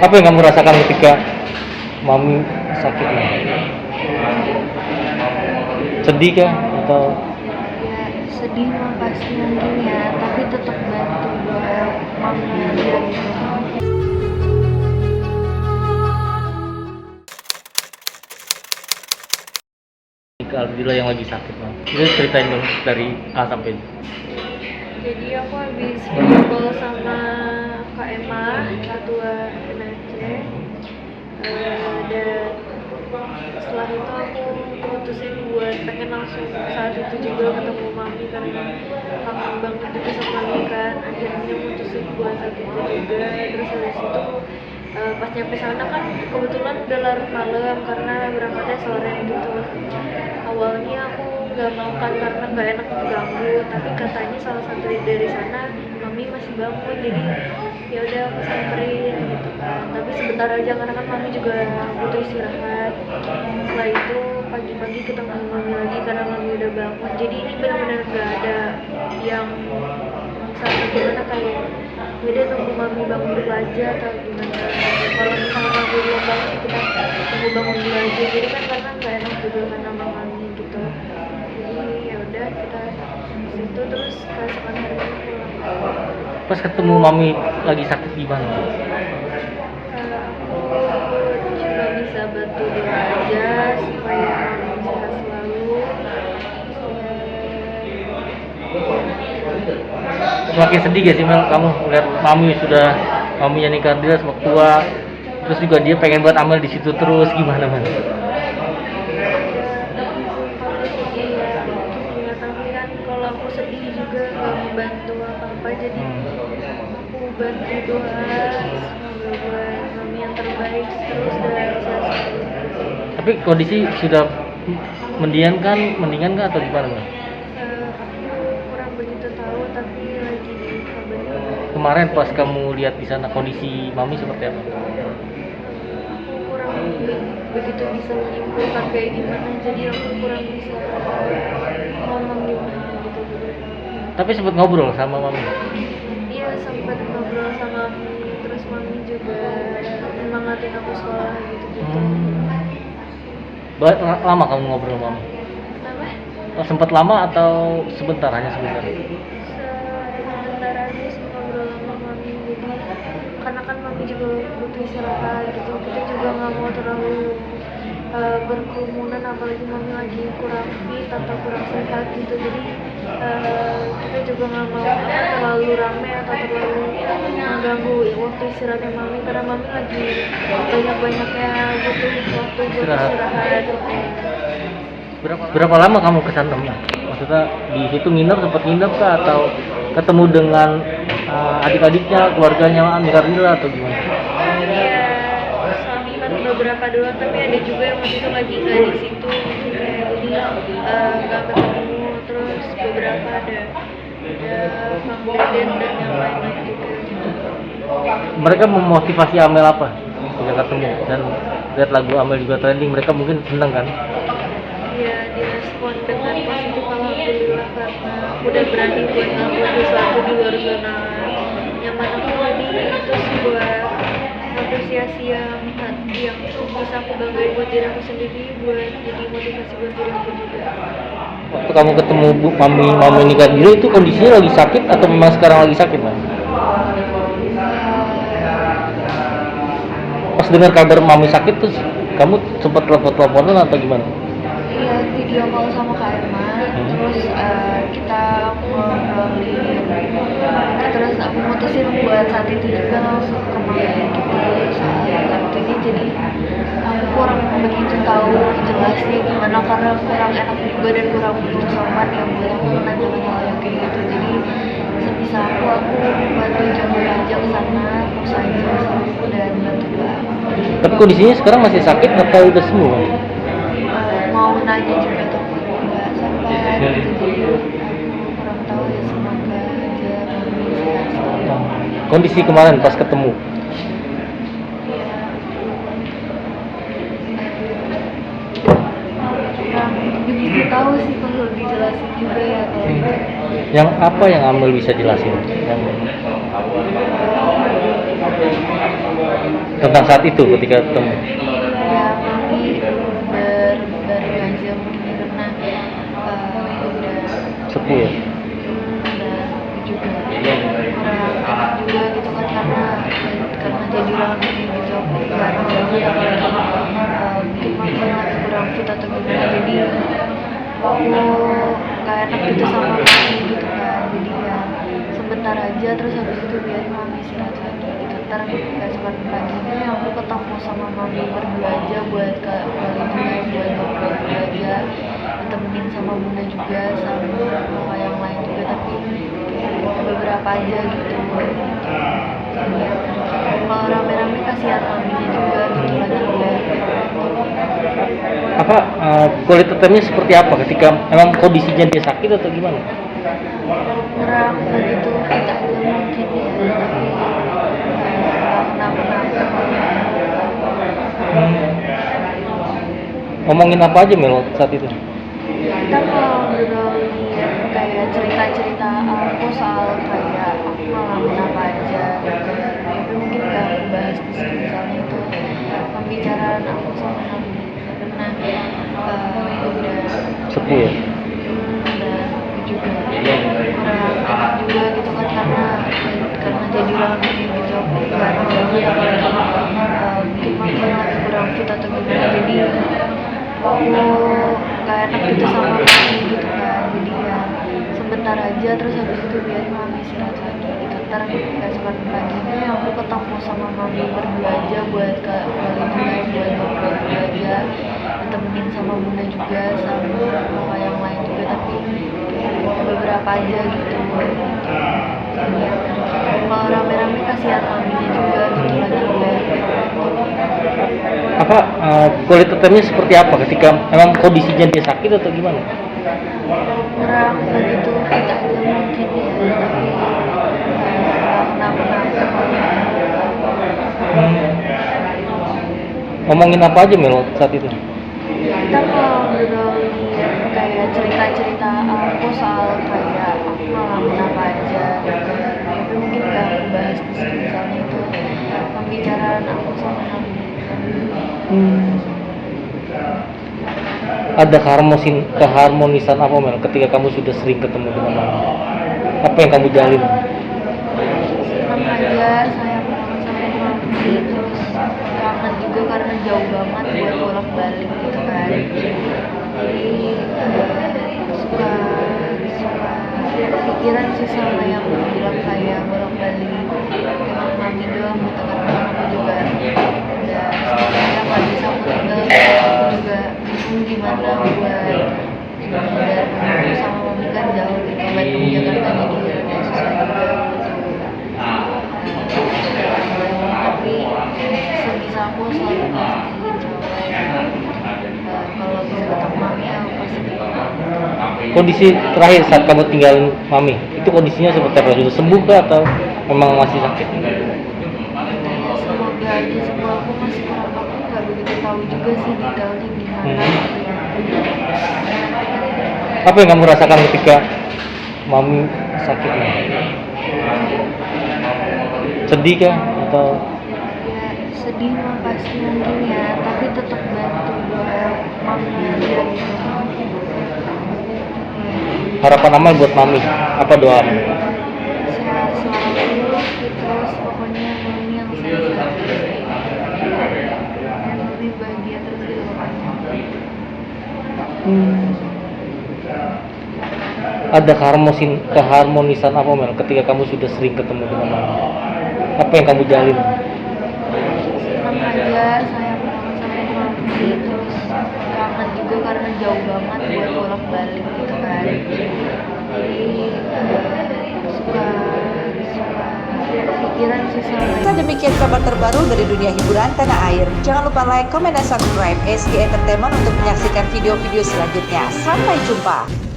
Apa yang kamu rasakan ketika mami sakit? Sedih kah atau Ya sedih mah pasti mungkin ya, tapi tetap bantu doa mami aja gitu. alhamdulillah yang lagi sakit bang? Itu ceritain dong dari A sampai Z. Jadi aku habis video call sama Kak Emma, ketua NRC, dan setelah itu aku putusin buat pengen langsung saat itu juga ketemu mami karena kangen banget juga sama mami kan. Akhirnya putusin buat saat itu juga. Terus habis itu pas nyampe sana kan kebetulan udah larut malam karena berangkatnya sore gitu. Awalnya aku nggak mau kan karena nggak enak diganggu, tapi katanya salah satu dari sana mami masih bangun, jadi ya udah aku samperin gitu kan. Tapi sebentar aja karena kan mami juga butuh istirahat. Setelah itu pagi-pagi ketemu mami lagi karena mami udah bangun, jadi ini benar-benar nggak ada yang maksa gimana, kayak udah nunggu mami bangun dulu aja atau gimana. Kalau misalnya mami belum bangun ya kita tunggu bangun dulu aja, jadi kan karena nggak enak juga kan sama mami gitu. Jadi ya udah kita situ terus keesokan harinya pulang. Pas ketemu mami lagi sakit gimana? Aku cuma bisa bantu doa aja supaya mami sehat selalu. Semakin sedih gak sih Mel kamu lihat maminya nikah dia semakin tua, terus juga dia pengen buat amal di situ terus, gimana Mel? Ya, tapi kan kalau aku sedih juga nggak membantu apa-apa, jadi aku bantu doa semoga buat mami yang terbaik terus dan sehat. Tapi kondisi sudah mendingan kan atau gimana Mel? Aku kurang begitu tahu, tapi lagi dikabarin. Kemarin pas kamu lihat di sana kondisi mami seperti apa? Aku kurang begitu bisa menyimpulkan kayak gimana, jadi aku kurang bisa ngomong gimana gitu. Tapi sempat ngobrol sama mami? Iya, sempat ngobrol sama mami, terus mami juga nyemangatin aku sekolah gitu. Lama kamu ngobrol sama mami? Kenapa? Sempat lama atau sebentar, hanya sebentar? Sebentar aja sih ngobrol sama mami, jadi karena kan mami juga butuh istirahat gitu, kita juga nggak mau terlalu berkerumunan, apalagi mami lagi kurang fit atau kurang sehat gitu, jadi kita juga nggak mau terlalu rame atau terlalu mengganggu waktu istirahatnya mami, karena mami lagi banyak-banyaknya butuh waktu buat istirahat. Berapa lama kamu kesana Mbak? Maksudnya di situ sempat nginep kah atau ketemu dengan adik-adiknya, keluarganya Amir Ardila atau gimana? Ya, sempat beberapa doang, tapi ada juga yang waktu itu lagi nggak di situ, jadi nggak ketemu. Terus beberapa ada Kang Deden dan yang lain-lain juga. Mereka memotivasi Amel apa ketika ketemu dan lihat lagu Amel juga trending, mereka mungkin senang kan? Ya, direspon dengan positif alhamdulillah, karena udah berani buat ngelakuin sesuatu di luar zona nyaman aku. Jadi itu sebuah apresiasi yang bisa aku banggain buat diri aku sendiri, buat jadi motivasi buat diri aku juga. Waktu kamu ketemu mami nikah dulu itu kondisinya lagi sakit atau memang sekarang lagi sakit Mas? Pas dengar kabar mami sakit terus kamu sempat telepon-teleponan atau gimana? Iya, video call sama Kak Emma, terus kita ngobrolin, terus aku mutusin buat saat itu juga langsung ke mami gitu soal kartunya. Jadi aku kurang begitu tahu jelasnya gimana karena kurang enak juga dan kurang begitu sopan ya buat aku nanya hal yang kayak gitu. Jadi sebisa aku bantu jemput aja ke sana, terus aja aku dan bantu doa. Tapi kondisinya sekarang masih sakit atau udah sembuh? Mau nanya juga tapi nggak sempat gitu, jadi kurang tahu ya, semoga aja mami sehat selalu. Kondisi kemarin pas ketemu? Kurang begitu tahu sih kalau dijelasin juga ya kalau gitu. Yang apa yang Amel bisa jelasin? tentang saat itu ketika ketemu? Ya mami baru aja mungkin karena udah Sepuh ya? dan juga kurang enak juga gitu kan karena jadi rame gitu aku nggak tahu lagi apalagi mungkin mami lagi kurang fit atau gimana jadi aku nggak enak gitu sama mami gitu kan jadi ya sebentar aja terus habis itu biarin mami istirahat lagi gitu ntar keesokan paginya aku ketemu sama mami berdua aja buat ke Bali buat ngobrol aja ditemenin sama bunda juga sama mama yang lain juga tapi kayak beberapa aja gitu kalau rame-rame kasihan maminya juga gitu lagi udah Apa kualitas timnya seperti apa ketika emang kondisinya dia sakit atau gimana? kurang begitu fit aja mungkin ya tapi kenapa-napa Ngomongin apa aja Mel saat itu? kita mau ngobrolin kayak cerita-cerita aku soal kayak aku ngalamin apa aja gitu tapi mungkin gak aku bahas di sini misalnya itu pembicaraan aku sama mami karena udah Sepuh ya? dan juga kurang enak juga gitu kan karena jadi rame gitu aku nggak tahu lagi apalagi mungkin mami lagi kurang fit atau gimana jadi aku nggak enak gitu sama mami gitu kan jadi ya sebentar aja terus habis itu biarin mami istirahat lagi gitu ntar keesokan paginya aku ketemu sama mami berdua aja buat ke Bali buat ngobrol aja ditemenin sama bunda juga sama mama yang lain juga tapi kayak beberapa aja gitu kalau rame-rame kasihan maminya juga gitu lagi udah Apa kualitas timnya seperti apa ketika emang kondisinya dia sakit atau gimana? kurang begitu fit aja mungkin ya tapi kenapa-napa Ngomongin apa aja Mel saat itu? kita mau ngobrolin kayak cerita-cerita aku soal kayak aku ngalamin apa aja gitu tapi mungkin gak aku bahas di sini misalnya itu pembicaraan aku sama mami Ada keharmonisan apa Mel ketika kamu sudah sering ketemu dengan mama? Apa yang kamu jalin? senang aja sayang banget sama mami terus kangen juga karena jauh banget buat bolak-balik gitu kan jadi suka kepikiran sih sama yang bilang kayak bolak-balik emang mami doang gitu karena aku juga udah sebenarnya nggak bisa aku tinggal aku juga bingung gimana buat dan aku sama mami kan jauh gitu Bandung Jakarta jadi agak susah juga tapi sebisa aku selalu pastiin kalau bisa ketemu mami aku pasti ketemu. Kondisi terakhir saat kamu tinggalin mami, itu kondisinya seperti apa? Sudah sembuh kah atau memang masih sakit? Ya, semoga aja semua aku masih kurang aku nggak begitu tahu juga sih detailnya gimana gitu ya. Apa yang kamu rasakan ketika mami sakit? Sedih kah atau Ya sedih mah pasti mungkin ya tapi tetap bantu buat mami aja gitu. harapan amal buat mami? Apa doa? Sehat selalu terus pokoknya mami yang sehat dan lebih bahagia terus di depannya. Ada keharmonisan apa Mel ketika kamu sudah sering ketemu dengan mama? Apa yang kamu jalin? Senang aja sayang banget sama mami terus kangen juga karena jauh banget buat bolak-balik gitu kan jadi suka pikiran sih sama Demikian kabar terbaru dari dunia hiburan tanah air. Jangan lupa like, comment, dan subscribe SG Entertainment untuk menyaksikan video-video selanjutnya. Sampai jumpa.